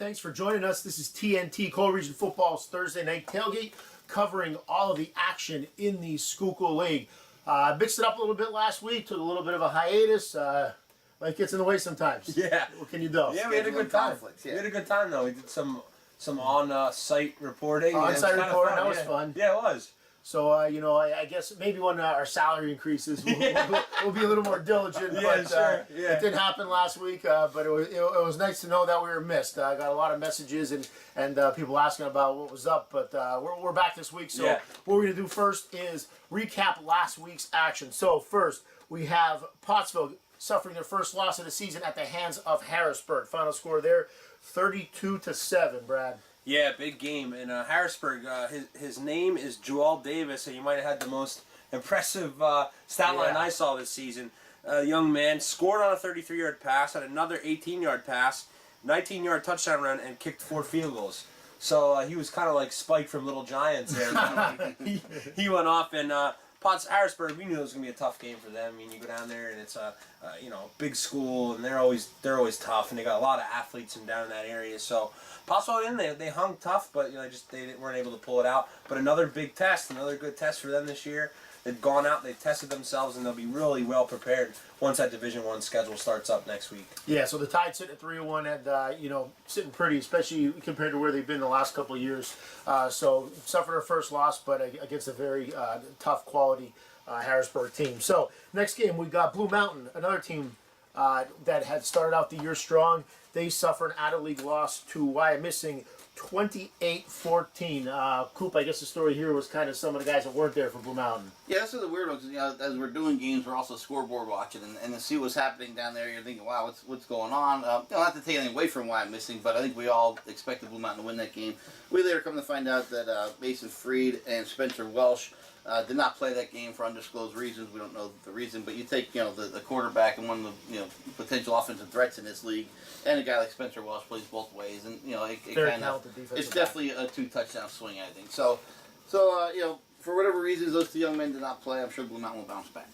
Thanks for joining us. This is TNT, Coal Region Football's Thursday Night Tailgate, covering all of the action in the Schuylkill League. Mixed it up a little bit last week, took a little bit of a hiatus. Life gets in the way sometimes. Yeah. What can you do? Yeah, we had a good time. We had a good time, though. We did some on-site reporting. On-site reporting, that was fun. Yeah, it was. So, I guess maybe when our salary increases, we'll be a little more diligent. Yeah, but, sure. Yeah. It didn't happen last week, but it was nice to know that we were missed. I got a lot of messages and people asking about what was up, but we're back this week. So what we're going to do first is recap last week's action. So first, we have Pottsville suffering their first loss of the season at the hands of Harrisburg. Final score there, 32-7, Brad. Yeah, big game. And Harrisburg, his name is Joel Davis, so you might have had the most impressive stat line I saw this season. Young man scored on a 33-yard pass, had another 18-yard pass, 19-yard touchdown run, and kicked 4 field goals. So he was kind of like Spike from Little Giants there. he went off, and Harrisburg, we knew it was going to be a tough game for them. I mean, you go down there, and it's a big school, and they're always tough, and they got a lot of athletes down in that area. So Pottsville, they hung tough, but they weren't able to pull it out. But another big test, another good test for them this year. They've gone out, they've tested themselves, and they'll be really well prepared once that Division I schedule starts up next week. Yeah, so the Tide sitting at 3-1 and sitting pretty, especially compared to where they've been the last couple of years. So suffered their first loss, but against a very tough quality Harrisburg team. So next game we got Blue Mountain, another team that had started out the year strong. They suffered an out-of-league loss to Wyomissing, 28-14. Coop, I guess the story here was kind of some of the guys that weren't there for Blue Mountain. Yeah, this is the weird one, because as we're doing games, we're also scoreboard watching, and to see what's happening down there, you're thinking, wow, what's going on? Not to take anything away from Wyomissing, but I think we all expected Blue Mountain to win that game. We later come to find out that Mason Freed and Spencer Welsh did not play that game for undisclosed reasons. We don't know the reason, but you take the quarterback and one of the potential offensive threats in this league, and a guy like Spencer Welsh plays both ways, and it's definitely a 2-touchdown swing, I think. So for whatever reasons, those two young men did not play. I'm sure Blue Mountain will bounce back.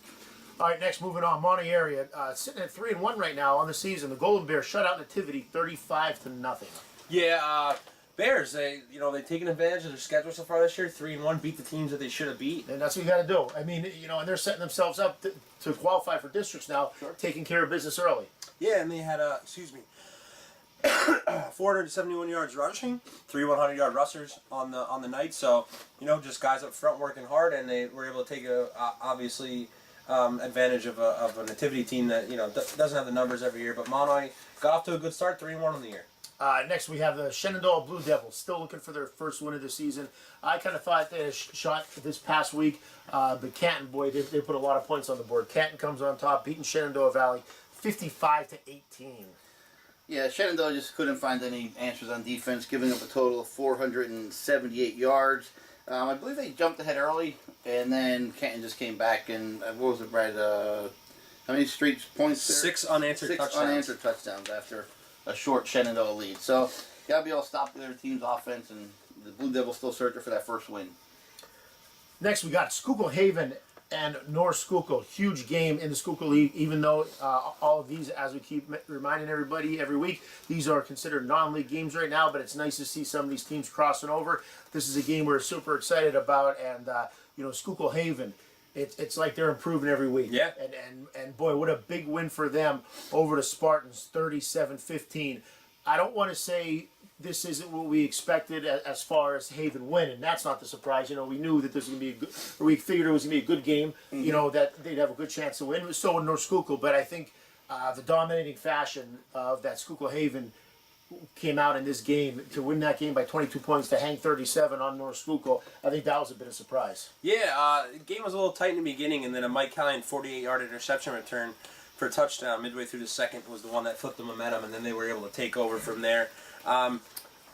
All right, next moving on, Monty area sitting at 3-1 right now on the season. The Golden Bears shut out Nativity 35-0. Yeah. Bears, they've taken advantage of their schedule so far this year. 3-1, beat the teams that they should have beat, and that's what you got to do. I mean, and they're setting themselves up to qualify for districts now, taking care of business early. Yeah, and they had 471 yards rushing, 3 100-yard rushers on the night. So just guys up front working hard, and they were able to take obviously advantage of a nativity team that doesn't have the numbers every year. But Monoy got off to a good start, 3-1 on the year. Next, we have the Shenandoah Blue Devils, still looking for their first win of the season. I kind of thought they had a shot this past week, but Canton, boy, they put a lot of points on the board. Canton comes on top, beating Shenandoah Valley 55-18. Yeah, Shenandoah just couldn't find any answers on defense, giving up a total of 478 yards. I believe they jumped ahead early, and then Canton just came back, and what was it, Brad? How many straight points there? 6 unanswered touchdowns. 6 unanswered touchdowns after a short Shenandoah lead. So, got to be able to stop their team's offense, and the Blue Devils still searching for that first win. Next, we got Schuylkill Haven and North Schuylkill. Huge game in the Schuylkill League, even though all of these, as we keep reminding everybody every week, these are considered non-league games right now, but it's nice to see some of these teams crossing over. This is a game we're super excited about, and Schuylkill Haven, it's like they're improving every week. Yeah. And boy, what a big win for them over the Spartans, 37-15. I don't want to say this isn't what we expected as far as Haven winning. That's not the surprise. We knew that this was going to be we figured it was going to be a good game, that they'd have a good chance to win. So in North Schuylkill, but I think the dominating fashion of that Schuylkill Haven came out in this game to win that game by 22 points to hang 37 on North Schuylkill. I think that was a bit of a surprise. Yeah, the game was a little tight in the beginning, and then a Mike Callahan 48-yard interception return for a touchdown midway through the second was the one that flipped the momentum, and then they were able to take over from there.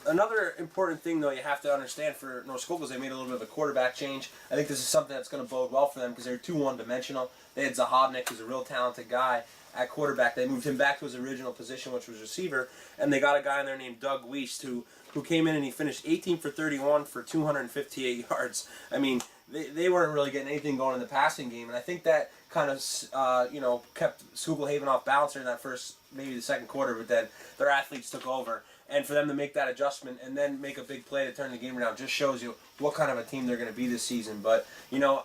Another important thing, though, you have to understand for North Schuylkill is they made a little bit of a quarterback change. I think this is something that's going to bode well for them because they're too one-dimensional. They had Zahodnik, who's a real talented guy, at quarterback. They moved him back to his original position, which was receiver, and they got a guy in there named Doug Wiest, who came in and he finished 18 for 31 for 258 yards. I mean, they weren't really getting anything going in the passing game, and I think that kind of kept Schuylkill Haven off balance in that first, maybe the second quarter, but then their athletes took over. And for them to make that adjustment and then make a big play to turn the game around just shows you what kind of a team they're going to be this season. But,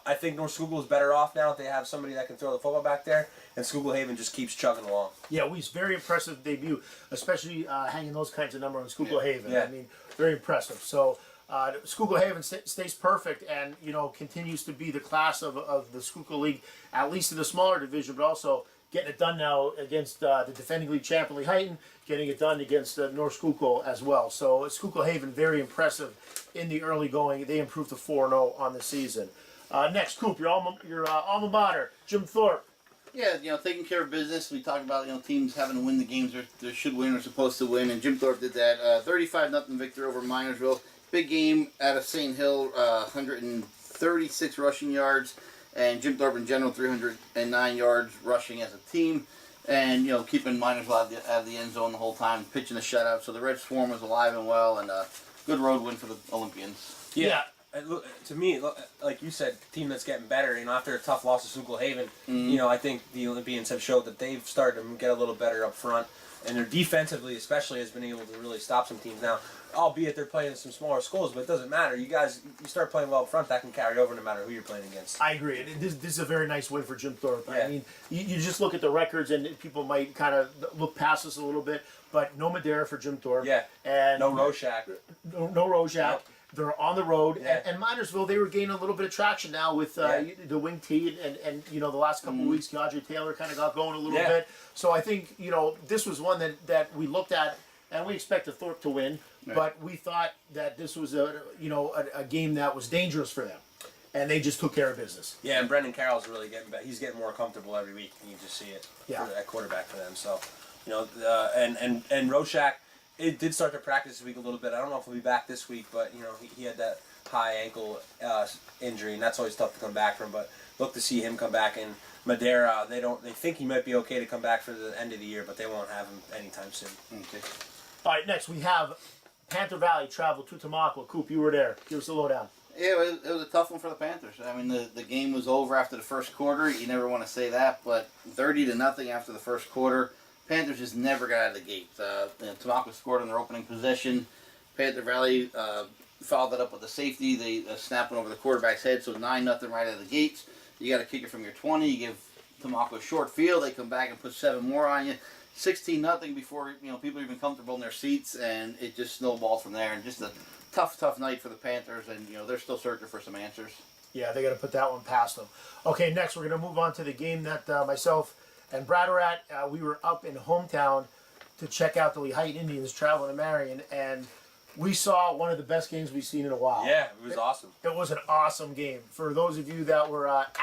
I think North Schuylkill is better off now if they have somebody that can throw the football back there, and Schuylkill Haven just keeps chugging along. Yeah, we very impressive debut, especially hanging those kinds of numbers on Schuylkill Haven. Yeah. I mean, very impressive. So Schuylkill Haven stays perfect and, continues to be the class of the Schuylkill League, at least in the smaller division, but also getting it done now against the defending league champion Lehighton, getting it done against North Schuylkill as well. So Schuylkill Haven, very impressive in the early going. They improved to 4-0 on the season. Next, Coop, your alma mater, Jim Thorpe. Yeah, taking care of business. We talked about, teams having to win the games they should win or supposed to win, and Jim Thorpe did that. 35-0 victory over Minersville. Big game out of St. Hill, 136 rushing yards, and Jim Thorpe in general 309 yards rushing as a team, and keeping Minersville out of the end zone the whole time, pitching a shutout. So the Red Swarm was alive and well, and a good road win for the Olympians. Yeah. To me, like you said, team that's getting better. After a tough loss to Schuylkill Haven, I think the Olympians have showed that they've started to get a little better up front, and their defensively, especially, has been able to really stop some teams. Now, albeit they're playing some smaller schools, but it doesn't matter. You start playing well up front, that can carry over no matter who you're playing against. I agree. This is a very nice win for Jim Thorpe. Yeah. I mean, you just look at the records, and people might kind of look past us a little bit, but no Madeira for Jim Thorpe. Yeah. And No Rorschach. No Rojak. Yep. They're on the road, Yeah. and Minersville, they were gaining a little bit of traction now with the wing tee, and the last couple of weeks, Keandre Taylor kind of got going a little bit. So I think this was one that we looked at, and we expected Thorpe to win, but we thought that this was a game that was dangerous for them, and they just took care of business. Yeah, and Brendan Carroll's really getting better. He's getting more comfortable every week, and you just see it at quarterback for them. So, and Rorschach. It did start to practice this week a little bit. I don't know if he'll be back this week, but he had that high ankle injury, and that's always tough to come back from. But look to see him come back. And Madeira, they think he might be okay to come back for the end of the year, but they won't have him anytime soon. Okay. All right, next we have Panther Valley travel to Tamaqua. Coop, you were there. Give us a lowdown. Yeah, it was a tough one for the Panthers. I mean, the game was over after the first quarter. You never want to say that, but 30-0 after the first quarter. Panthers just never got out of the gate. Tamaqua scored on their opening possession. Panther Valley followed that up with a safety. They snapped one over the quarterback's head, so 9-0 right out of the gates. You got to kick it from your 20. You give Tamaqua a short field. They come back and put 7 more on you. 16-0 before people are even comfortable in their seats, and it just snowballed from there. And just a tough night for the Panthers, and they're still searching for some answers. Yeah, they got to put that one past them. Okay, next we're going to move on to the game that myself and Brad were at. We were up in hometown to check out the Lehighton Indians traveling to Marion, and we saw one of the best games we've seen in a while. Yeah, it was awesome. It was an awesome game. For those of you that were at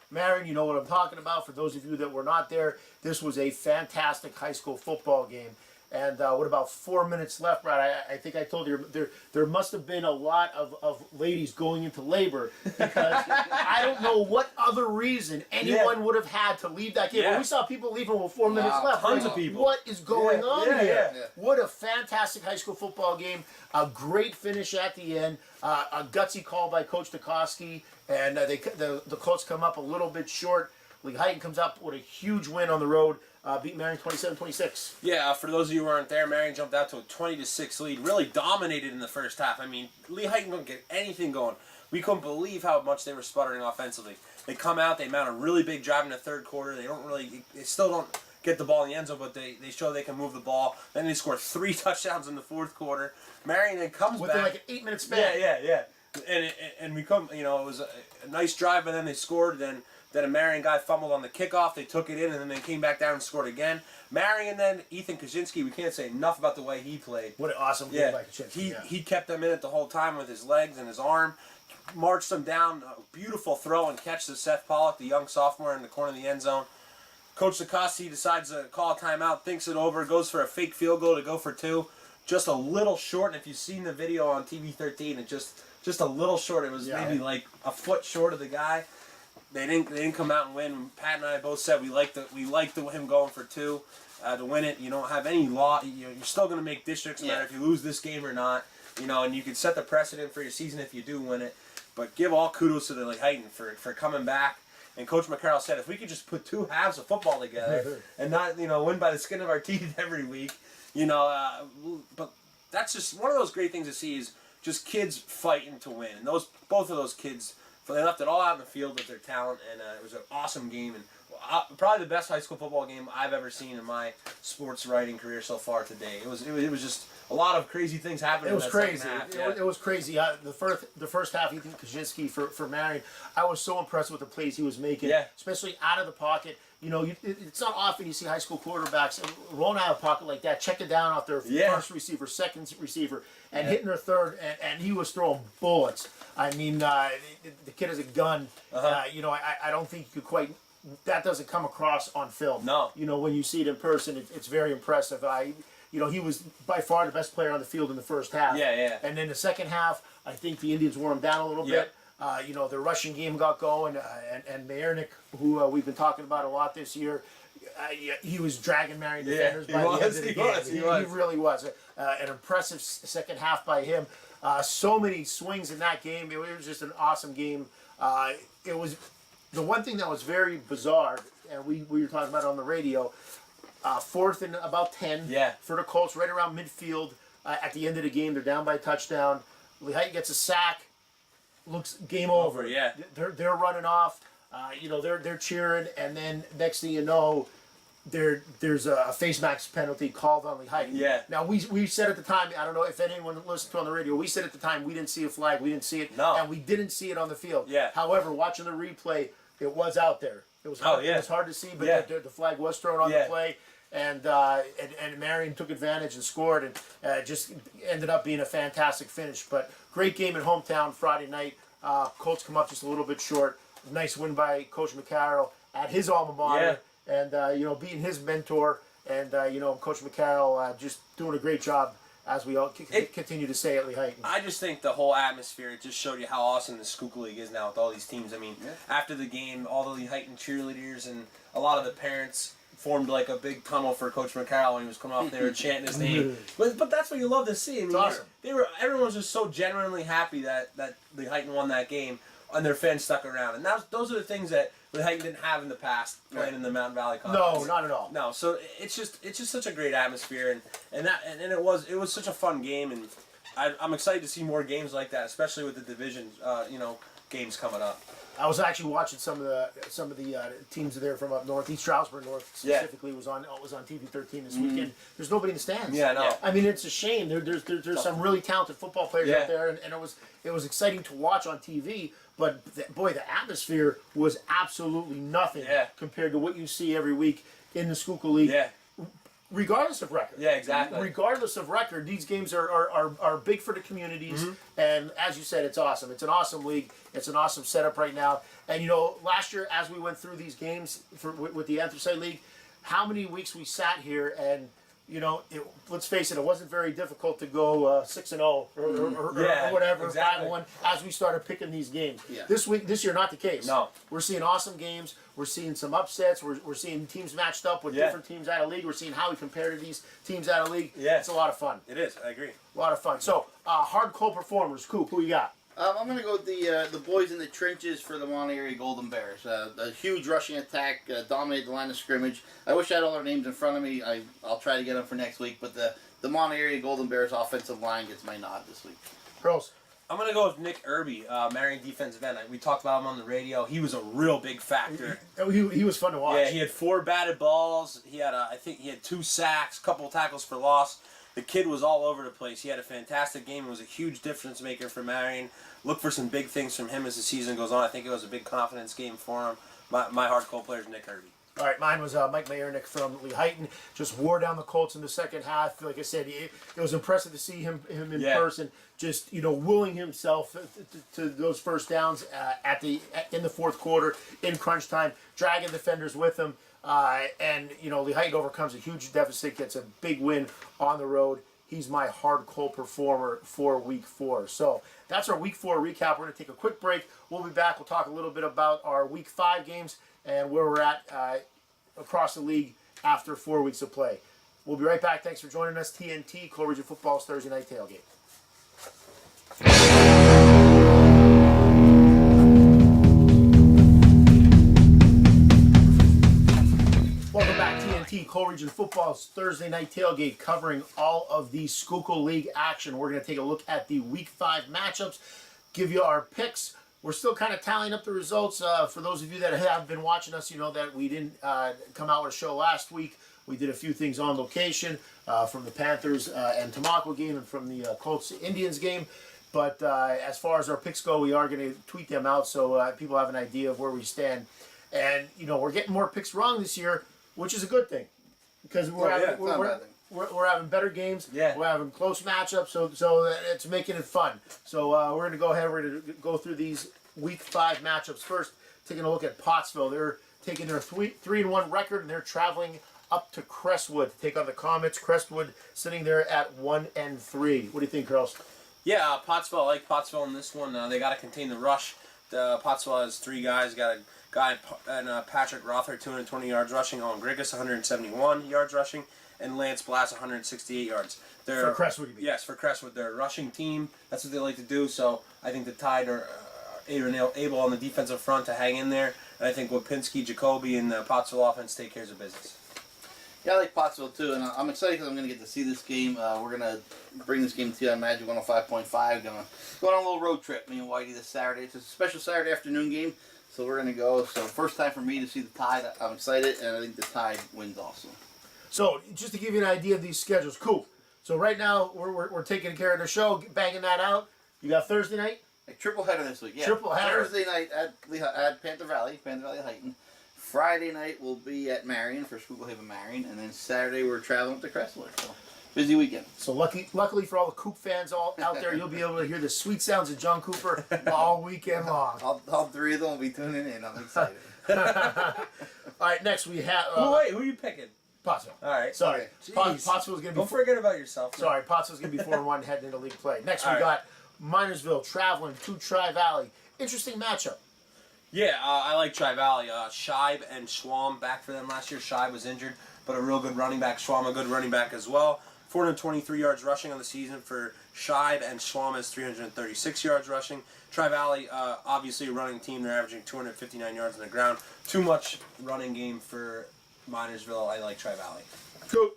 Marion, you know what I'm talking about. For those of you that were not there, this was a fantastic high school football game. And with about 4 minutes left, Brad, I think I told you there must have been a lot of ladies going into labor because I don't know what other reason anyone would have had to leave that game. Yeah. But we saw people leaving with 4 minutes left. Tons of people. What is going on here? Yeah. What a fantastic high school football game. A great finish at the end. A gutsy call by Coach Dukoski. And the Colts come up a little bit short. Lehighton comes up with a huge win on the road. Beat Marion 27-26. Yeah, for those of you who aren't there, Marion jumped out to a 20-6 lead. Really dominated in the first half. I mean, Lehighton couldn't get anything going. We couldn't believe how much they were sputtering offensively. They come out, they mount a really big drive in the third quarter. They still don't get the ball in the end zone, but they show they can move the ball. Then they score 3 touchdowns in the fourth quarter. Marion then comes Within back. like an 8-minute span. Yeah. And we come, it was a nice drive, and then they scored. Then a Marion guy fumbled on the kickoff. They took it in, and then they came back down and scored again. Marion then, Ethan Kaczynski, we can't say enough about the way he played. What an awesome game by Kaczynski. He kept them in it the whole time with his legs and his arm. Marched them down. A beautiful throw and catch to Seth Pollock, the young sophomore, in the corner of the end zone. Coach Dukoski decides to call a timeout, thinks it over, goes for a fake field goal to go for 2. Just a little short, and if you've seen the video on TV 13, it just a little short. It was maybe like a foot short of the guy. They didn't come out and win. Pat and I both said we liked him going for 2 to win it. You don't have any law. You're still going to make districts no matter if you lose this game or not. And you can set the precedent for your season if you do win it. But give all kudos to the Lehighton for coming back. And Coach McCarroll said if we could just put 2 halves of football together and not win by the skin of our teeth every week, but that's just one of those great things to see is just kids fighting to win. And both of those kids, they left it all out in the field with their talent, and it was an awesome game. And probably the best high school football game I've ever seen in my sports writing career so far today. It was just a lot of crazy things happening. It was in that crazy. second half. It was crazy. The first half, Ethan Kaczynski for Marion, I was so impressed with the plays he was making, especially out of the pocket. You know, it's not often you see high school quarterbacks rolling out of the pocket like that, checking down off their first receiver, second receiver, and hitting their third, and he was throwing bullets. I mean, the kid has a gun. You know, I don't think you could quite. That doesn't come across on film. No. You know, when you see it in person, it's very impressive. You know, he was by far the best player on the field in the first half. Yeah. And then the second half, I think the Indians wore him down a little bit. You know, the rushing game got going, and Mayernick, who we've been talking about a lot this year, he was dragging Marion defenders by the end of the game. He really was. An impressive second half by him. So many swings in that game. It was just an awesome game. It was the one thing that was very bizarre, and we were talking about it on the radio. 4th and about 10 for the Colts, right around midfield. At the end of the game, they're down by a touchdown. Lehigh gets a sack. Looks game over. They're running off. You know, they're cheering, and then next thing you know, there's a face mask penalty called on Lehigh. Now we said at the time, I don't know if anyone listened to on the radio, we said at the time we didn't see a flag, we didn't see it, and we didn't see it on the field. However, watching the replay, it was out there. It was hard, it was hard to see, but the flag was thrown on the play. And Marion took advantage and scored, and just ended up being a fantastic finish. But great game at hometown Friday night. Colts come up just a little bit short. Nice win by Coach McCarroll at his alma mater, and you know, beating his mentor, and you know, Coach McCarroll just doing a great job, as we all continue to say at Lehigh. I just think the whole atmosphere, it just showed you how awesome the Schuylkill League is now with all these teams. I mean, after the game, all the Lehigh cheerleaders and a lot of the parents formed like a big tunnel for Coach McCarroll when he was coming off there chanting his name. But that's what you love to see. I mean, awesome. Everyone was just so genuinely happy that Lehigh won that game, and their fans stuck around. And those are the things that Lehigh didn't have in the past playing in the Mountain Valley Conference. No, not at all. No, so it's just such a great atmosphere, and it was such a fun game, and I'm excited to see more games like that, especially with the division games coming up. I was actually watching some of the teams there from up north. East Stroudsburg North specifically was on TV 13 this weekend. There's nobody in the stands. I mean, it's a shame. There's some really talented football players out there, and it was exciting to watch on TV. But boy, the atmosphere was absolutely nothing compared to what you see every week in the Schuylkill League. Regardless of record. Exactly. Regardless of record, these games are big for the communities, and as you said, it's awesome. It's an awesome league. It's an awesome setup right now. And you know, last year as we went through these games with the Anthracite League, how many weeks we sat here and you know, let's face it, it wasn't very difficult to go 6-0 or whatever, 5-1 as we started picking these games. This year, not the case. No. We're seeing awesome games. We're seeing some upsets. We're seeing teams matched up with different teams out of league. We're seeing how we compare to these teams out of league. It's a lot of fun. It is. I agree. A lot of fun. So, hardcore performers. Coop, who you got? I'm going to go with the boys in the trenches for the Monterey Golden Bears. A huge rushing attack, dominated the line of scrimmage. I wish I had all their names in front of me. I'll try to get them for next week. But the Monterey Golden Bears offensive line gets my nod this week. Pros. I'm going to go with Nick Irby, Marion defensive end. We talked about him on the radio. He was a real big factor. He was fun to watch. Yeah, he had 4 batted balls. He had I think he had 2 sacks, couple tackles for loss. The kid was all over the place. He had a fantastic game. It was a huge difference maker for Marion. Look for some big things from him as the season goes on. I think it was a big confidence game for him. My hardcore player is Nick Irby. All right, mine was Mike Mayernick from Lehigh. Just wore down the Colts in the second half. Like I said, it was impressive to see him in person. Just willing himself to those first downs in the fourth quarter in crunch time, dragging defenders with him, and Lehigh overcomes a huge deficit, gets a big win on the road. He's my hardcore performer for Week 4. So that's our Week 4 recap. We're going to take a quick break. We'll be back. We'll talk a little bit about our Week 5 games and where we're at across the league after 4 weeks of play. We'll be right back. Thanks for joining us. TNT, Coal Region Football's Thursday Night Tailgate. Welcome back, TNT, Coal Region Football Football's Thursday Night Tailgate covering all of the Schuylkill League action. We're going to take a look at the Week 5 matchups, give you our picks. We're still kind of tallying up the results. For those of you that have been watching us, you know that we didn't come out with a show last week. We did a few things on location from the Panthers and Tamaqua game and from the Colts Indians game. But as far as our picks go, we are going to tweet them out so people have an idea of where we stand. And, you know, we're getting more picks wrong this year, which is a good thing. Because we're having better games. Yeah. We're having close matchups, so it's making it fun. So we're going to go ahead. We're going to go through these Week 5 matchups first. Taking a look at Pottsville. They're taking their 3-1 record, and they're traveling up to Crestwood to take on the Comets. Crestwood sitting there at 1-3. What do you think, Carlos? Yeah, Pottsville. I like Pottsville in this one. They got to contain the rush. Pottsville has 3 guys. Got a guy and Patrick Rother, 220 yards rushing. Owen Grigas, 171 yards rushing. And Lance Blass, 168 yards. For Crestwood, you mean? Yes, for Crestwood. They're a rushing team. That's what they like to do. So I think the Tide are able on the defensive front to hang in there. And I think Wapinski, Jacoby, and the Pottsville offense take care of business. Yeah, I like Pottsville too, and I'm excited because I'm going to get to see this game. We're going to bring this game to you on Magic 105.5. Going on a little road trip, me and Whitey, this Saturday. It's a special Saturday afternoon game, so we're going to go. So first time for me to see the Tide. I'm excited, and I think the Tide wins also. So just to give you an idea of these schedules, cool. So right now we're taking care of the show, banging that out. You got Thursday night? A triple header this week, yeah. Triple header. Thursday night at Panther Valley Heighton. Friday night we'll be at Marion for Schuylkill Haven Marion, and then Saturday we're traveling up to Crestwood. So busy weekend. So luckily for all the Coop fans out there, you'll be able to hear the sweet sounds of John Cooper all weekend long. All 3 of them will be tuning in. I'm excited. All right, next we have. Who are you picking? Pottsville. All right. Sorry. Jeez. Pottsville's going to be. Don't forget about yourself. Sorry, Pottsville's going to be 4-1 heading into league play. Next we All right. got Minersville traveling to Tri-Valley. Interesting matchup. Yeah, I like Tri-Valley. Scheib and Schwam back for them last year. Scheib was injured, but a real good running back. Schwam a good running back as well. 423 yards rushing on the season for Scheib, and Schwam has 336 yards rushing. Tri-Valley, obviously a running team. They're averaging 259 yards on the ground. Too much running game for Minersville. I like Tri-Valley. Cool.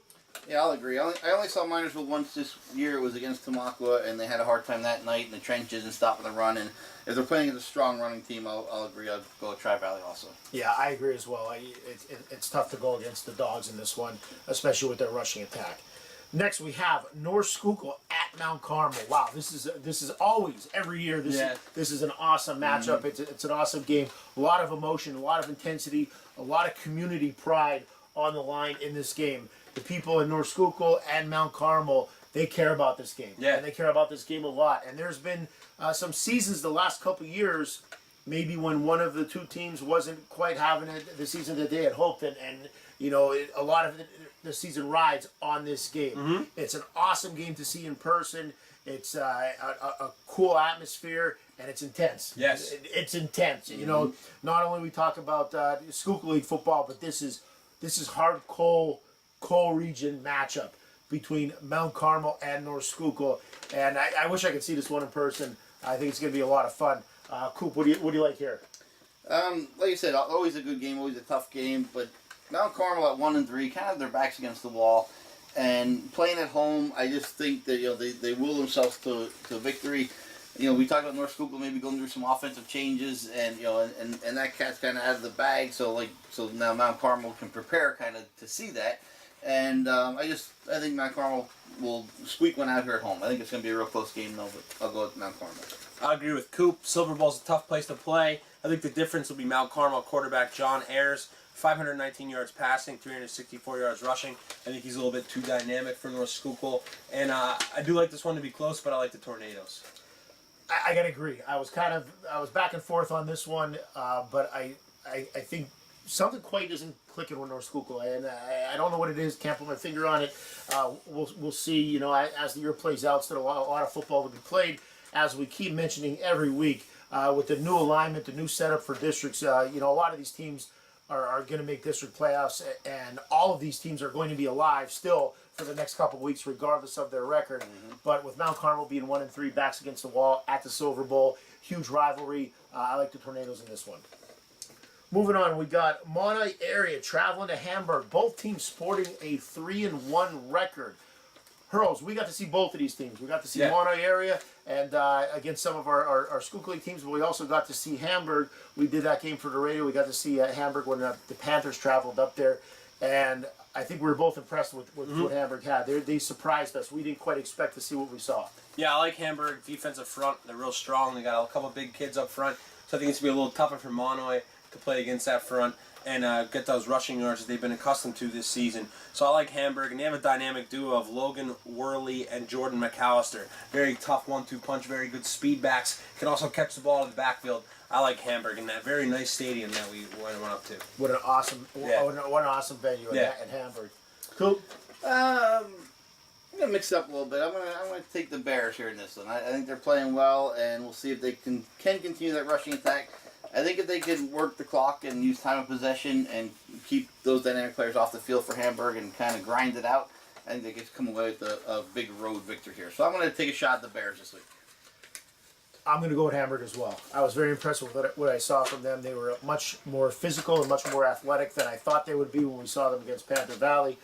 Yeah, I'll agree. I only saw Minersville once this year. It was against Tamaqua, and they had a hard time that night in the trenches and stopping the run. And if they're playing against a strong running team, I'll agree. I'll go with Tri-Valley also. Yeah, I agree as well. It's tough to go against the Dogs in this one, especially with their rushing attack. Next, we have North Schuylkill at Mount Carmel. Wow, this is always every year. This is an awesome matchup. Mm-hmm. It's an awesome game. A lot of emotion, a lot of intensity, a lot of community pride on the line in this game. The people in North Schuylkill and Mount Carmel, they care about this game. Yeah. And they care about this game a lot. And there's been some seasons the last couple of years, maybe when one of the two teams wasn't quite having the season that they had hoped, and you know, a lot of the season rides on this game. Mm-hmm. It's an awesome game to see in person. It's a cool atmosphere, and it's intense. Yes. It's intense. Mm-hmm. You know, not only we talk about Schuylkill League football, but this is hard coal region matchup between Mount Carmel and North Schuylkill, and I wish I could see this one in person. I think it's going to be a lot of fun. Coop, what do you like here? Like you said, always a good game, always a tough game, but Mount Carmel at 1-3, kind of have their backs against the wall, and playing at home, I just think that they will themselves to victory. You know, we talked about North Schuylkill maybe going through some offensive changes, and you know, and that cat's kind of out of the bag. So now Mount Carmel can prepare kind of to see that, and I think Mount Carmel will squeak one out here at home. I think it's going to be a real close game though, but I'll go with Mount Carmel. I agree with Coop. Silver Bowl's a tough place to play. I think the difference will be Mount Carmel quarterback John Ayers, 519 yards passing, 364 yards rushing. I think he's a little bit too dynamic for North Schuylkill, and I do like this one to be close, but I like the Tornadoes. I gotta agree. I was back and forth on this one, but I think something quite isn't clicking with North Schuylkill, and I don't know what it is. Can't put my finger on it. We'll see. You know, as the year plays out, still a lot of football to be played. As we keep mentioning every week, with the new alignment, the new setup for districts, you know, a lot of these teams are going to make district playoffs, and all of these teams are going to be alive still for the next couple of weeks, regardless of their record. Mm-hmm. But with Mount Carmel being 1-3, backs against the wall at the Silver Bowl, huge rivalry. I like the Tornadoes in this one. Moving on, we got Monterey area traveling to Hamburg. Both teams sporting a 3-1 record. Hurls, we got to see both of these teams. We got to see Monterey area and against some of our Schuylkill teams, but we also got to see Hamburg. We did that game for the radio. We got to see Hamburg when the Panthers traveled up there, and I think we were both impressed with what Hamburg had. They surprised us. We didn't quite expect to see what we saw. Yeah, I like Hamburg defensive front. They're real strong. They got a couple big kids up front, so I think it's going to be a little tougher for Monterey to play against that front and get those rushing yards that they've been accustomed to this season. So I like Hamburg, and they have a dynamic duo of Logan Worley and Jordan McAllister. Very tough 1-2 punch, very good speed backs, can also catch the ball in the backfield. I like Hamburg in that very nice stadium that we went up to. What an awesome, what an awesome venue at Hamburg. Cool. I'm gonna mix it up a little bit. I'm gonna take the Bears here in this one. I think they're playing well, and we'll see if they can continue that rushing attack. I think if they can work the clock and use time of possession and keep those dynamic players off the field for Hamburg and kind of grind it out, I think they can come away with a big road victory here. So I'm going to take a shot at the Bears this week. I'm going to go with Hamburg as well. I was very impressed with what I saw from them. They were much more physical and much more athletic than I thought they would be when we saw them against Panther Valley.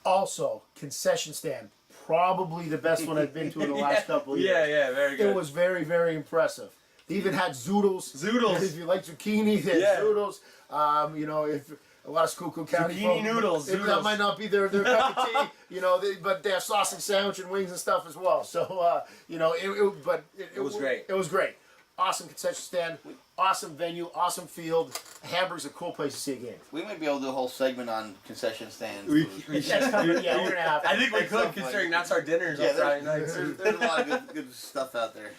Also, concession stand. Probably the best one I've been to in the last couple of years. Yeah, very good. It was very, very impressive. They even had zoodles. Zoodles. If you like zucchini, they had zoodles. You know, if a lot of Schuylkill County zucchini noodles. That might not be their cup of tea. You know, but they have sausage sandwich and wings and stuff as well. So you know, it was great. It was great. Awesome concession stand, awesome venue, awesome field. Hamburg's a cool place to see a game. We might be able to do a whole segment on concession stands. We should. We're gonna have. I think we could, considering that's our dinners on Friday nights. There's a lot of good stuff out there.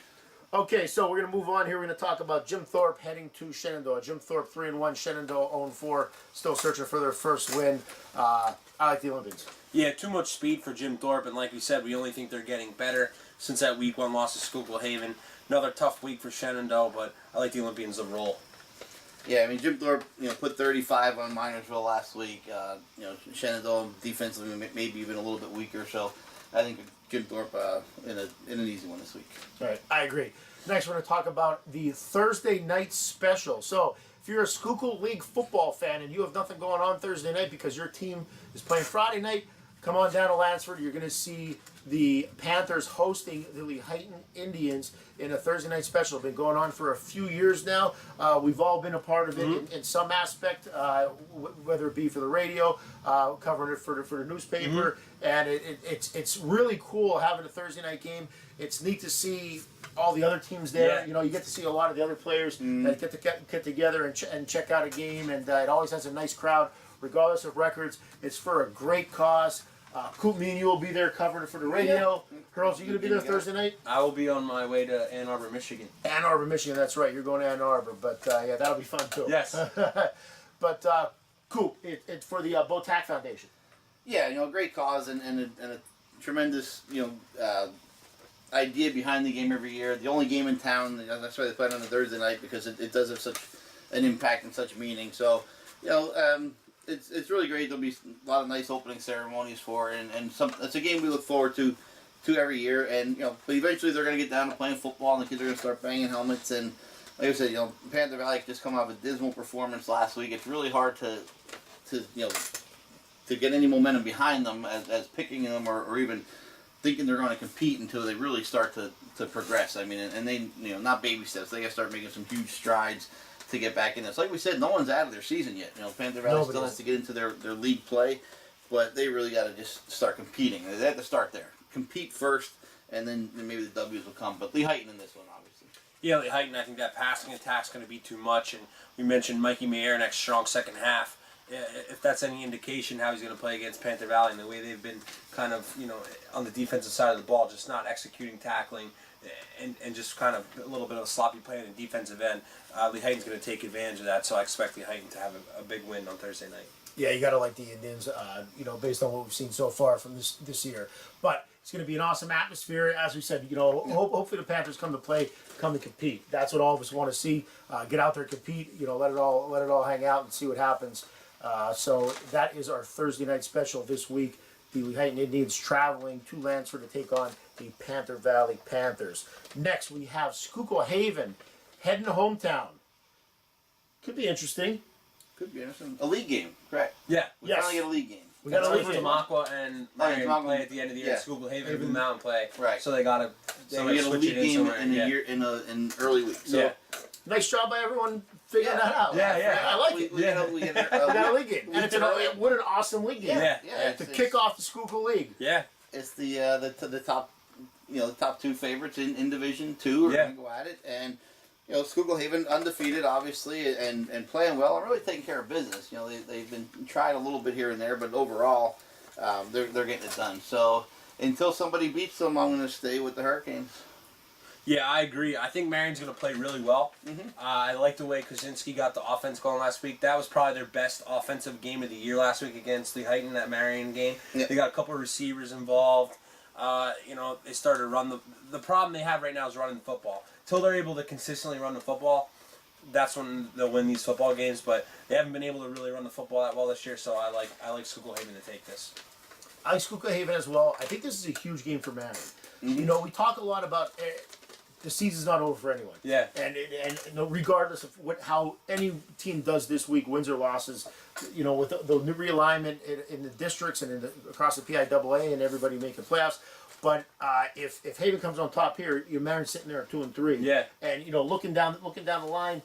Okay, so we're going to move on here. We're going to talk about Jim Thorpe heading to Shenandoah. Jim Thorpe 3-1, Shenandoah 0-4, still searching for their first win. I like the Olympians. Yeah, too much speed for Jim Thorpe, and like we said, we only think they're getting better since that week 1 loss to Schuylkill Haven. Another tough week for Shenandoah, but I like the Olympians to roll. Yeah, I mean, Jim Thorpe, put 35 on Minersville last week. Shenandoah defensively maybe even a little bit weaker, so I think Jim Thorpe in an easy one this week. All right, I agree. Next, we're going to talk about the Thursday night special. So, if you're a Schuylkill League football fan and you have nothing going on Thursday night because your team is playing Friday night, come on down to Lansford. You're going to see the Panthers hosting the Lehighton Indians in a Thursday night special. Been going on for a few years now. We've all been a part of it in some aspect, whether it be for the radio, covering it for the newspaper, and it's really cool having a Thursday night game. It's neat to see all the other teams there. Yeah. You know, you get to see a lot of the other players that get together and check out a game, and it always has a nice crowd, regardless of records. It's for a great cause. Coop, me and you will be there covering it for the radio. Girls, you going to be there Thursday night? I will be on my way to Ann Arbor, Michigan. Ann Arbor, Michigan, that's right. You're going to Ann Arbor, but yeah, that'll be fun too. Yes. But Coop, it's for the Botac Foundation. Yeah, great cause and a tremendous, idea behind the game every year. The only game in town, that's why they play it on a Thursday night, because it does have such an impact and such meaning. So, it's really great. There'll be a lot of nice opening ceremonies for it, and it's a game we look forward to every year. And but eventually they're going to get down to playing football, and the kids are going to start banging helmets. And like I said, Panther Valley just come out of a dismal performance last week. It's really hard to get any momentum behind them as picking them or even thinking they're going to compete until they really start to progress. I mean, and they not baby steps. They got to start making some huge strides to get back in this. Like we said, no one's out of their season yet. Panther Valley still has to get into their league play, but they really got to just start competing. They have to start there. Compete first, and then maybe the W's will come. But Lehighton in this one, obviously. Yeah, Lehighton, I think that passing attack's going to be too much, and we mentioned Mikey Mayernick's strong second half. If that's any indication how he's going to play against Panther Valley and the way they've been kind of, on the defensive side of the ball, just not executing tackling and just kind of a little bit of sloppy play on the defensive end, Lehighton's going to take advantage of that, so I expect Lehighton to have a big win on Thursday night. Yeah, you got to like the Indians, based on what we've seen so far from this year. But it's going to be an awesome atmosphere. As we said, hopefully the Panthers come to play, come to compete. That's what all of us want to see. Get out there, compete. Let it all hang out and see what happens. So that is our Thursday night special this week. The Lehighton Indians traveling to Lansford to take on the Panther Valley Panthers. Next, we have Schuylkill Haven heading to hometown. Could be interesting. Could be interesting. A league game, correct? Yeah. We Yes. finally get a league game. We got a That's league for game. Tamaqua and Marion Tamaqua. play at the end of the year. Yeah. Schuylkill Haven and Blue Mountain play. Right. So they gotta. So we get a switch league it in game somewhere. in a year in early week. So Yeah. Nice job by everyone figuring Yeah. that out. Yeah. I like it. We get We got a league game, and it's what an awesome league game. Yeah. To kick off the Schuylkill League. Yeah. It's the top, the top two favorites in Division 2 are Yeah. going to go at it, and Schuylkill Haven undefeated, obviously, and playing well and really taking care of business. They've been tried a little bit here and there, but overall, they're getting it done. So until somebody beats them, I'm going to stay with the Hurricanes. Yeah, I agree. I think Marion's going to play really well. Mm-hmm. I like the way Kozinski got the offense going last week. That was probably their best offensive game of the year last week against the Heighton, that Marion game. Yeah. They got a couple of receivers involved. They started to run the problem they have right now is running the football. Until they're able to consistently run the football, that's when they'll win these football games. But they haven't been able to really run the football that well this year, so I like Schuylkill Haven to take this. I like Schuylkill Haven as well. I think this is a huge game for Marion. Mm-hmm. We talk a lot about the season's not over for anyone. Yeah. And regardless of how any team does this week, wins or losses, with the new realignment in the districts and across the PIAA and everybody making playoffs. But if Haven comes on top here, Marion's sitting there at 2-3. Yeah. And looking down the line,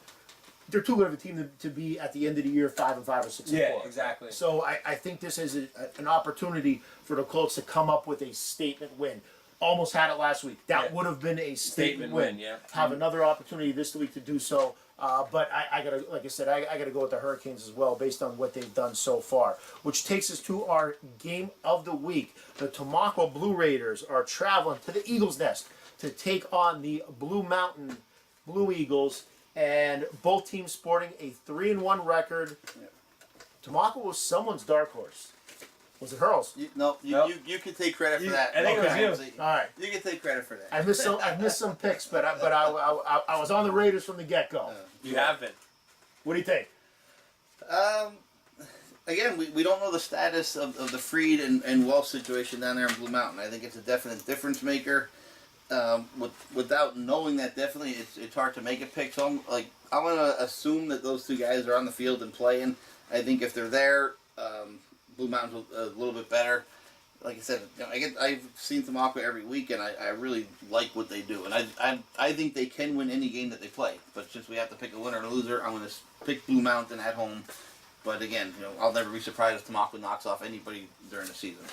they're too good of a team to be at the end of the year 5-5 or 6-4. Yeah, exactly. So I think this is an opportunity for the Colts to come up with a statement win. Almost had it last week. That would have been a statement win. Yeah. Have another opportunity this week to do so. But I gotta, like I said, I gotta go with the Hurricanes as well, based on what they've done so far. Which takes us to our game of the week. The Tamaqua Blue Raiders are traveling to the Eagles' Nest to take on the Blue Mountain Blue Eagles, and both teams sporting a 3-1 record. Tamaqua was someone's dark horse. Was it Hurls? You can take credit for that. I think it was you. All right. You can take credit for that. I missed some picks, but I was on the Raiders from the get-go. You have been. What do you think? Again, we don't know the status of the Freed and Welsh situation down there in Blue Mountain. I think it's a definite difference maker. Without knowing that, definitely it's hard to make a pick. So I'm going to assume that those two guys are on the field and playing. I think if they're there, Blue Mountain's a little bit better. Like I said, I've seen Tamaqua every week, and I really like what they do. And I think they can win any game that they play. But since we have to pick a winner and a loser, I'm going to pick Blue Mountain at home. But again, I'll never be surprised if Tamaqua knocks off anybody during the season.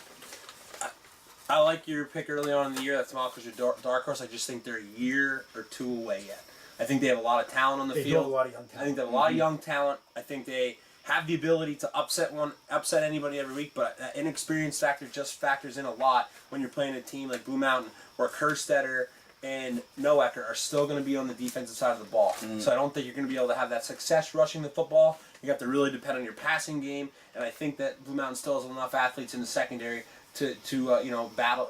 I like your pick early on in the year that Tamaqua was your dark horse. I just think they're a year or two away yet. I think they have a lot of talent on the They do field. have a lot of young talent. I think they have a lot of young talent. I think they have the ability to upset anybody every week, but that inexperience factor just factors in a lot when you're playing a team like Blue Mountain, where Kerstetter and Noecker are still going to be on the defensive side of the ball. So I don't think you're going to be able to have that success rushing the football. You have to really depend on your passing game, and I think that Blue Mountain still has enough athletes in the secondary to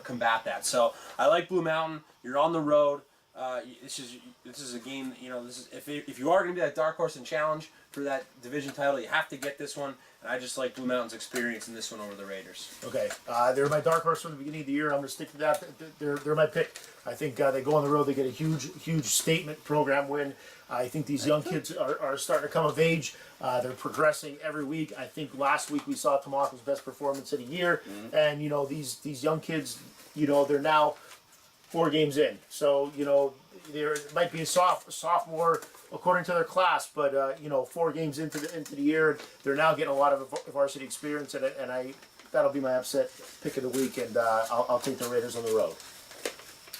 combat that. So I like Blue Mountain. You're on the road. This is a game. If you are going to be that dark horse and challenge for that division title, you have to get this one. And I just like Blue Mountain's experience in this one over the Raiders. Okay, they're my dark horse from the beginning of the year. I'm going to stick to that. They're my pick. I think they go on the road. They get a huge statement program win. I think these young kids are starting to come of age. They're progressing every week. I think last week we saw Tamaqua's best performance of the year. And these young kids, they're now 4 games in. So there might be a sophomore according to their class, but 4 games into the year, they're now getting a lot of varsity experience, and that'll be my upset pick of the week, and I'll take the Raiders on the road.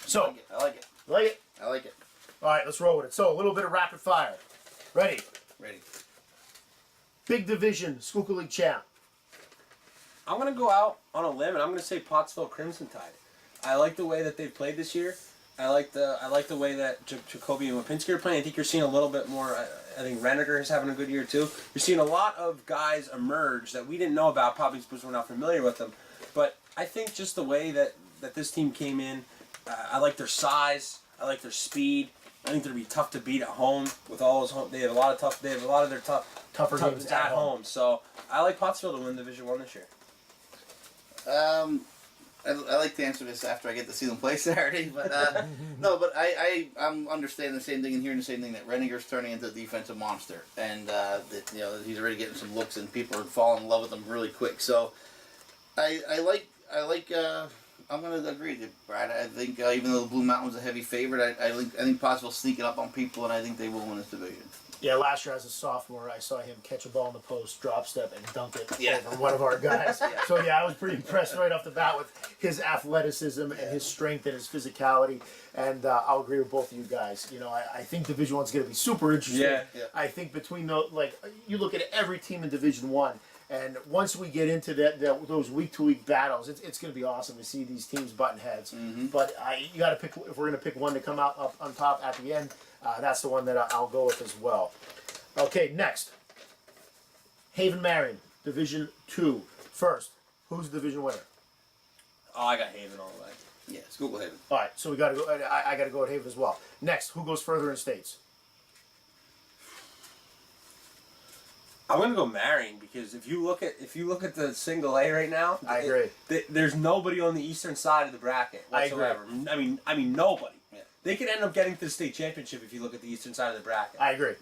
So I like it. like it. I like it. All right, let's roll with it. So a little bit of rapid fire. Ready? Ready. Big division, Schuylkill League champ. I'm going to go out on a limb, and I'm going to say Pottsville Crimson Tide. I like the way that they've played this year. I like the way that Jacoby and Wapinski are playing. I think you're seeing a little bit more. I think Renniger is having a good year too. You're seeing a lot of guys emerge that we didn't know about, probably because we're not familiar with them. But I think just the way that this team came in, I like their size. I like their speed. I think they're gonna be tough to beat at home with all those home. They have a lot of their Tougher games at home. So I like Pottsville to win Division I this year. I like to answer this after I get to see them play Saturday, but no, but I'm understanding the same thing and hearing the same thing that Renninger's turning into a defensive monster, and that, he's already getting some looks and people are falling in love with him really quick. So I like I'm going to agree with you, Brad. I think even though the Blue Mountain's a heavy favorite, I think possible sneaking up on people, and I think they will win this division. Yeah, last year as a sophomore, I saw him catch a ball in the post, drop step, and dunk it Yeah. over one of our guys. Yeah. So yeah, I was pretty impressed right off the bat with his athleticism and his strength and his physicality. And I'll agree with both of you guys. I think Division One's going to be super interesting. Yeah. Yeah. I think between you look at every team in Division One, and once we get into those week-to-week battles, it's going to be awesome to see these teams button heads. Mm-hmm. But you got to pick if we're going to pick one to come out up on top at the end. That's the one that I'll go with as well. Okay, next. Haven Marion, Division 2. First, who's the division winner? Oh, I got Haven all the way. Yeah, it's Google Haven. All right, so we got to go. I got to go with Haven as well. Next, who goes further in states? I'm gonna go Marion because if you look at the single A right now, I agree. There's nobody on the eastern side of the bracket I agree. whatsoever. I mean nobody. Yeah. They could end up getting to the state championship if you look at the eastern side of the bracket. I agree.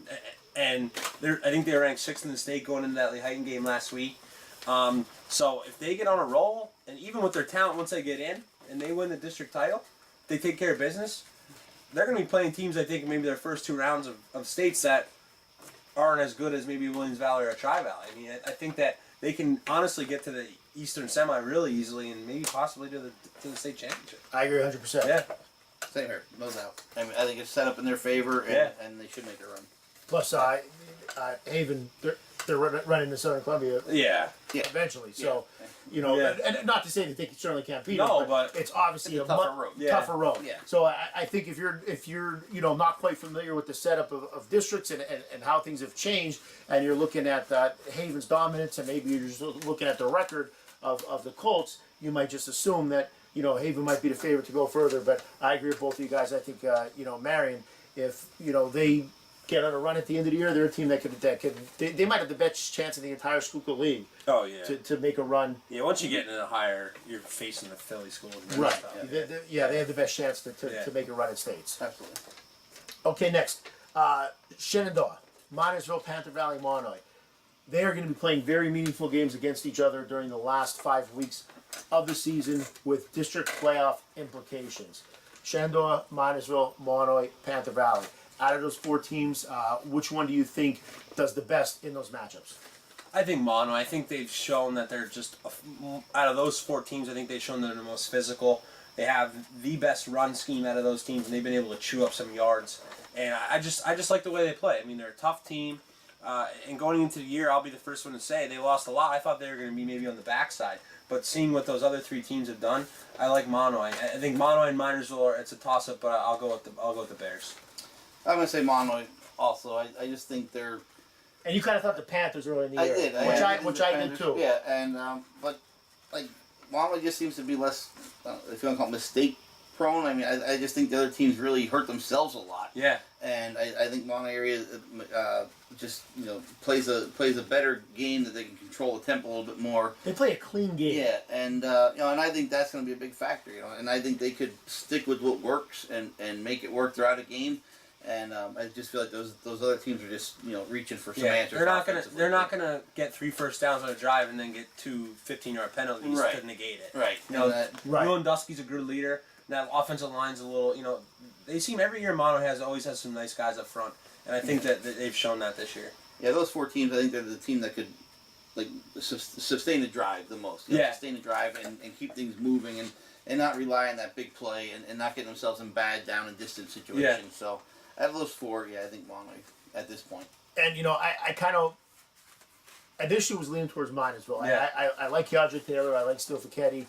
And I think they were ranked 6th in the state going into that Lehighton game last week. So if they get on a roll, and even with their talent, once they get in and they win the district title, they take care of business. They're going to be playing teams, I think, maybe their first 2 rounds of states that aren't as good as maybe Williams Valley or Tri-Valley. I mean, I think that they can honestly get to the Eastern Semi really easily and maybe possibly to the state championship. I agree 100%. Yeah. Same here, no doubt. I mean, I think it's set up in their favor, and they should make a run. Plus, Haven, they're running to Southern Columbia Yeah. Yeah. eventually. So, Yeah. and not to say that they certainly can't beat No, them, but it's obviously it's a tougher road. Yeah. tougher road. Yeah. So I think if you're not quite familiar with the setup of districts and how things have changed, and you're looking at Haven's dominance, and maybe you're just looking at the record of the Colts, you might just assume that Haven might be the favorite to go further. But I agree with both of you guys. I think Marion, if they get on a run at the end of the year, they're a team that could they might have the best chance in the entire Schuylkill League Oh yeah. to make a run. Yeah. Once you get into the higher, you're facing the Philly schools. and Right. stuff. They have the best chance to make a run at states. Absolutely. Okay, next. Shenandoah, Montezville, Panther Valley, Monoy. They are going to be playing very meaningful games against each other during the last 5 weeks of the season with district playoff implications. Shenandoah, Montezville, Monoy, Panther Valley. Out of those 4 teams, which one do you think does the best in those matchups? I think Mono. I think they've shown that they're just out of those 4 teams. I think they've shown they're the most physical. They have the best run scheme out of those teams, and they've been able to chew up some yards. And I just like the way they play. I mean, they're a tough team. And going into the year, I'll be the first one to say they lost a lot. I thought they were going to be maybe on the backside. But seeing what those other 3 teams have done, I like Mono. I think Mono and Minersville it's a toss-up, but I'll go with the Bears. I'm going to say Monoy also. I just think they're... And you kind of thought the Panthers early in the year. I did. Which I did too. Yeah, and but like Monoy just seems to be less, if you want to call it mistake prone. I mean, I just think the other teams really hurt themselves a lot. Yeah. And I think Monoy area just plays a better game that they can control the tempo a little bit more. They play a clean game. Yeah, and and I think that's going to be a big factor. And I think they could stick with what works and make it work throughout a game. And I just feel like those other teams are just reaching for some answers. They're not gonna get 3 first downs on a drive and then get 2 15-yard penalties to negate it. Right. Lewandowski's a good leader. That offensive line's a little, they seem every year Mono always has some nice guys up front, and I think that they've shown that this year. Yeah, those 4 teams, I think they're the team that could sustain the drive the most. Sustain the drive and keep things moving and not rely on that big play and not get themselves in bad down and distance situations. Yeah. So out of those 4, I think Monoy at this point. And I kind of initially was leaning towards mine as well. Yeah. I like Keandre Taylor. I like Steel Fichetti.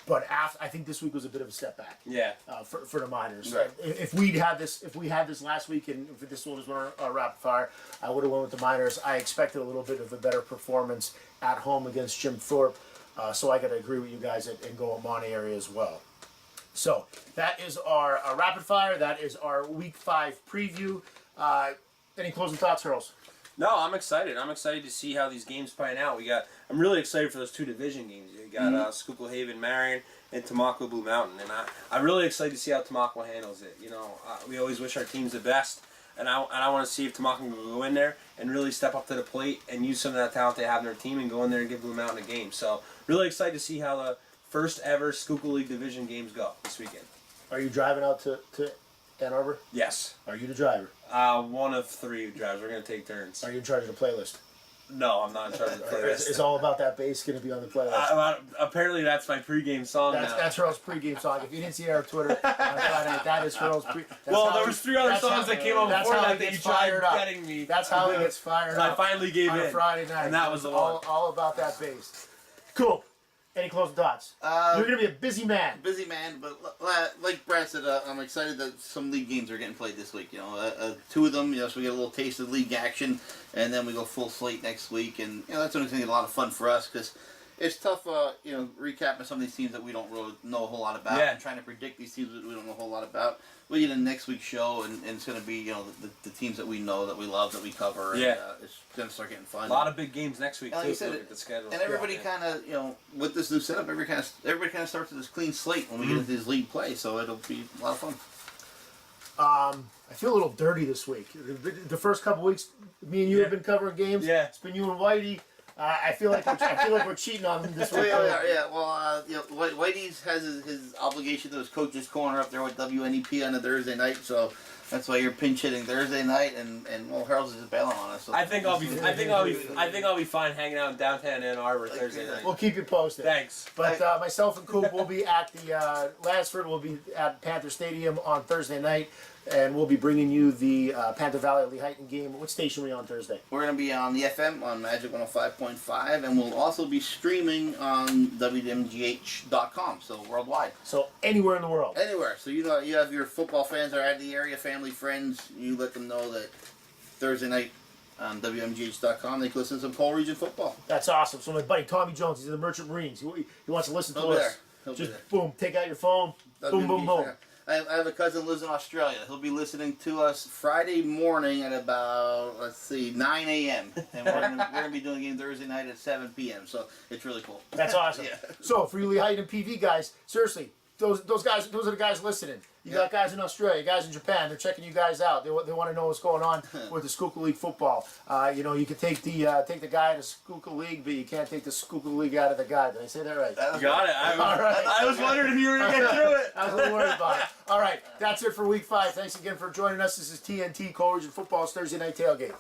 But I think this week was a bit of a step back. Yeah. For the Miners. Right. If we had this last week, and if this one was our rapid fire, I would have went with the Miners. I expected a little bit of a better performance at home against Jim Thorpe, so I got to agree with you guys and go with Monty area as well. So that is our rapid fire. That is our week 5 preview. Any closing thoughts, girls? No, I'm excited. I'm excited to see how these games pan out. I'm really excited for those 2 division games. You got Schuylkill Haven Marion and Tamako Blue Mountain, and I'm really excited to see how Tamako handles it. We always wish our teams the best, and I want to see if Tamako can go in there and really step up to the plate and use some of that talent they have in their team and go in there and give Blue Mountain a game. So really excited to see how the first ever Schuylkill League division games go this weekend. Are you driving out to Ann Arbor? Yes. Are you the driver? One of 3 drivers. We're going to take turns. Are you in charge of the playlist? No, I'm not in charge of the playlist. Is All About That Bass going to be on the playlist? Apparently that's my pregame song now. That's Earl's pregame song. If you didn't see our Twitter on Friday, that is Earl's pre. There was 3 other songs that came up before that you tried getting me. That's how he gets fired up. I finally gave in on a Friday night. and that was the one. All About That Bass. Cool. Any closing thoughts? You're going to be a busy man. Busy man, but like Brad said, I'm excited that some league games are getting played this week. 2 of them, so we get a little taste of league action, and then we go full slate next week, and that's going to be a lot of fun for us because it's tough, recapping some of these teams that we don't really know a whole lot about, and trying to predict these teams that we don't know a whole lot about. We get a next week's show, and it's going to be the teams that we know, that we love, that we cover. And, it's going to start getting fun. A lot of big games next week like too. Said, look at the schedule. And everybody kind of, with this new setup, everybody kind of starts with this clean slate when we get into this league play. So it'll be a lot of fun. I feel a little dirty this week. The first couple weeks, me and you have been covering games. Yeah. It's been you and Whitey. I feel like we're cheating on them this week. Yeah. Well, Whitey's has his obligation to his coach's corner up there with WNEP on a Thursday night, so that's why you're pinch hitting Thursday night, and Harold's just bailing on us. So. I think I'll be fine hanging out in downtown Ann Arbor Thursday night. We'll keep you posted. Thanks. But myself and Coop will be at the Lansford. We'll be at Panther Stadium on Thursday night. And we'll be bringing you the Panther Valley Lehighton game. What station are we on Thursday? We're going to be on the FM on Magic 105.5, and we'll also be streaming on WMGH.com, so worldwide. So anywhere in the world. Anywhere. So you have your football fans that are at the area, family, friends. You let them know that Thursday night on WMGH.com they can listen to some Pole Region football. That's awesome. So my buddy Tommy Jones, he's in the Merchant Marines. He wants to listen to us. Just boom, take out your phone. Boom, boom, boom. I have a cousin who lives in Australia. He'll be listening to us Friday morning at about, 9 a.m. And we're going to be doing a game Thursday night at 7 p.m. So it's really cool. That's awesome. So for you Lehighton and PV guys, seriously, those guys, those are the guys listening. You got guys in Australia, guys in Japan. They're checking you guys out. They want to know what's going on with the Schuylkill League football. You can take the guy out of Schuylkill League, but you can't take the Schuylkill League out of the guy. Did I say that right? Got it. I was wondering if you were going to get through it. I was a little worried about it. All right, that's it for Week 5. Thanks again for joining us. This is TNT, Coleridge and Football's Thursday Night Tailgate.